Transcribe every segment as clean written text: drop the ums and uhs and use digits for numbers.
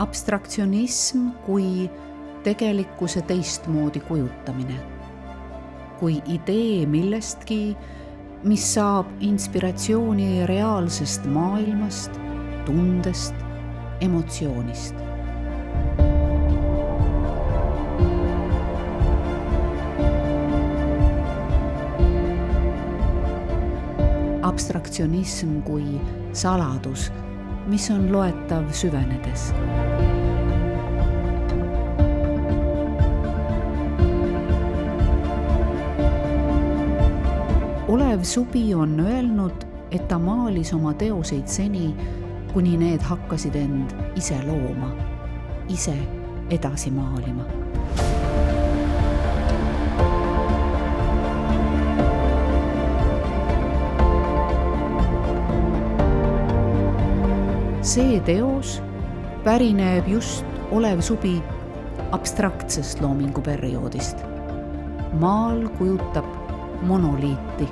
Abstraktsionism kui tegelikkuse teistmoodi kujutamine, kui idee millestki, mis saab inspiratsiooni reaalsest maailmast, tundest, emotsioonist. Abstraktsionism kui saladus, mis on loetav süvenedes. Olev Subi on öelnud, et ta maalis oma teoseid seni, kuni need hakkasid end ise looma, ise edasi maalima. See teos pärineb just Olev Subi abstraktsest loominguperioodist. Maal kujutab monoliiti,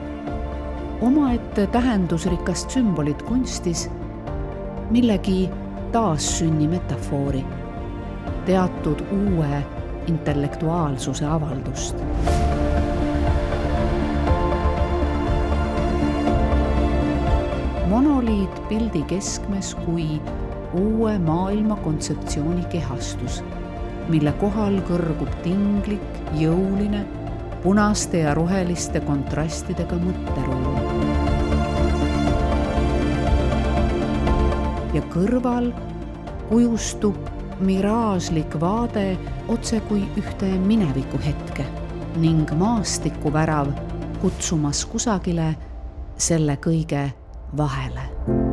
omaette tähendusrikast sümbolit kunstis, millegi taassünni metafoori, teatud uue intellektuaalsuse avaldust. Monoliit pildi keskmes kui uue maailma kontseptsiooni kehastus, mille kohal kõrgub tinglik, jõuline, punaste ja roheliste kontrastidega mõtteruum. Ja kõrval kujustub miraažlik vaade otse kui ühte mineviku hetke ning maastikuvärav kutsumas kusagile selle kõige vahele.